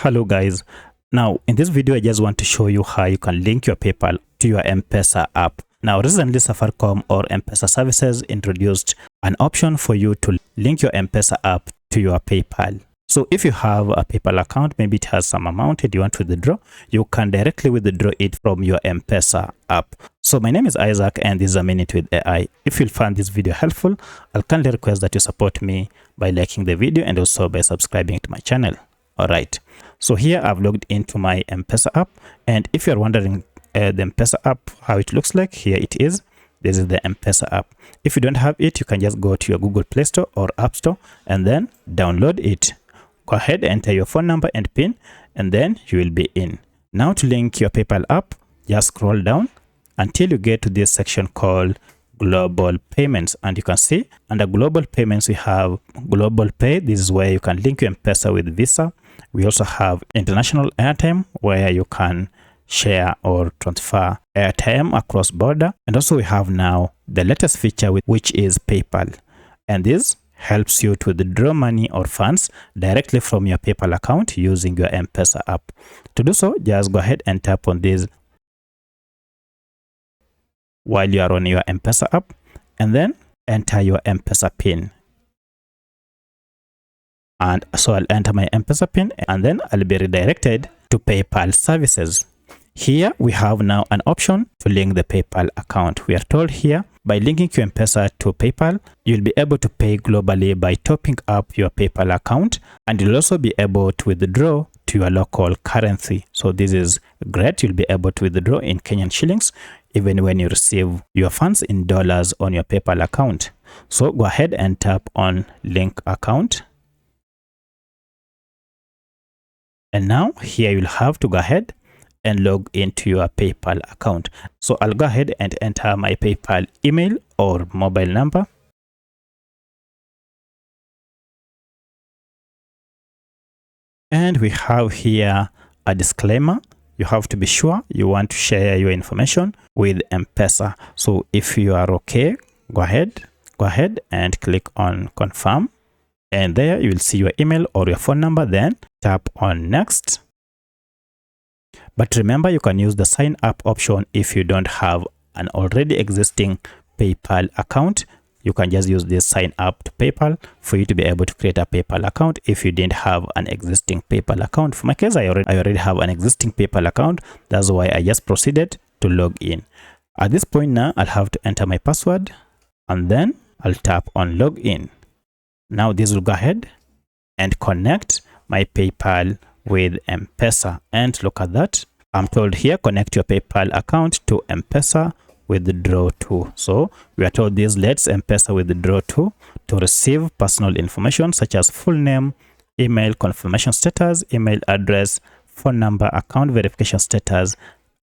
Hello guys. Now in this video I just want to show you how you can link your PayPal to your Mpesa app. Now recently Safaricom or Mpesa services introduced an option for you to link your Mpesa app to your PayPal. So if you have a PayPal account, maybe it has some amount and you want to withdraw, you can directly withdraw it from your Mpesa app. So my name is Isaac and this is a Minute with AI. If you find this video helpful, I'll kindly request that you support me by liking the video and also by subscribing to my channel. Alright, so here I've logged into my Mpesa app, and if you're wondering the Mpesa app, how it looks like, here it is. This is the Mpesa app. If you don't have it, you can just go to your Google Play Store or App Store and then download it. Go ahead, enter your phone number and PIN, and then you will be in. Now to link your PayPal app, just scroll down until you get to this section called Global Payments, and you can see under Global Payments we have Global Pay. This is where you can link your Mpesa with Visa. We also have International Airtime, where you can share or transfer airtime across border, and also we have now the latest feature which is PayPal, and this helps you to withdraw money or funds directly from your PayPal account using your Mpesa app. To do so, just go ahead and tap on this while you are on your Mpesa app, and then enter your Mpesa PIN. And so I'll enter my Mpesa PIN, and then I'll be redirected to PayPal services. Here we have now an option to link the PayPal account. We are told here, by linking your Mpesa to PayPal, you'll be able to pay globally by topping up your PayPal account, and you'll also be able to withdraw to your local currency. So this is great. You'll be able to withdraw in Kenyan shillings even when you receive your funds in dollars on your PayPal account. So go ahead and tap on link account. And now here you'll have to go ahead and log into your PayPal account. So I'll go ahead and enter my PayPal email or mobile number. And we have here a disclaimer. You have to be sure you want to share your information with Mpesa. So if you are okay, go ahead and click on confirm. And there you will see your email or your phone number, then tap on next. But remember, you can use the sign up option if you don't have an already existing PayPal account. You can just use this sign up to PayPal for you to be able to create a PayPal account if you didn't have an existing PayPal account. For my case, I already have an existing PayPal account. That's why I just proceeded to log in. At this point now, I'll have to enter my password, and then I'll tap on login. Now this will go ahead and connect my PayPal with Mpesa, and look at that. I'm told here, connect your PayPal account to Mpesa withdraw to. So we are told this lets Mpesa withdraw to receive personal information such as full name, email confirmation status, email address, phone number, account verification status,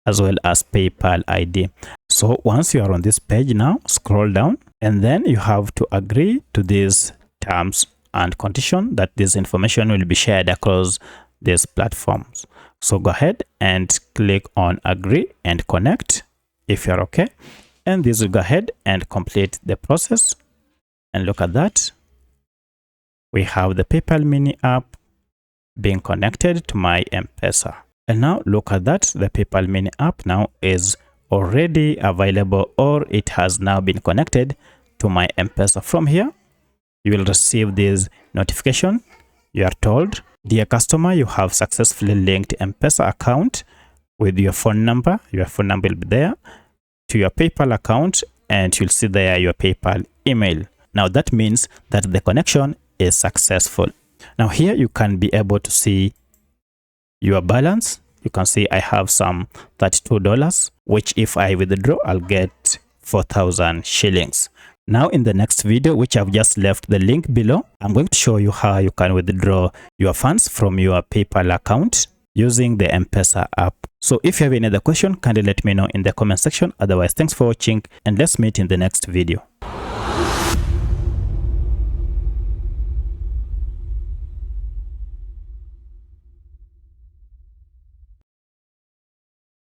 as well as PayPal ID. So once you are on this page now, scroll down, and then you have to agree to these terms and condition that this information will be shared across these platforms. So go ahead and click on agree and connect if you're okay, and this will go ahead and complete the process. And look at that, we have the PayPal mini app being connected to my Mpesa. And now look at that, the PayPal mini app now is already available, or it has now been connected to my Mpesa. From here you will receive this notification. You are told, dear customer, you have successfully linked Mpesa account with your phone number. Your phone number will be there to your PayPal account, and you'll see there your PayPal email. Now that means that the connection is successful. Now here you can be able to see your balance. You can see I have some $32, which if I withdraw, I'll get 4,000 shillings. Now in the next video, which I've just left the link below, I'm going to show you how you can withdraw your funds from your PayPal account using the Mpesa app. So if you have any other question, kindly let me know in the comment section. Otherwise, thanks for watching, and let's meet in the next video.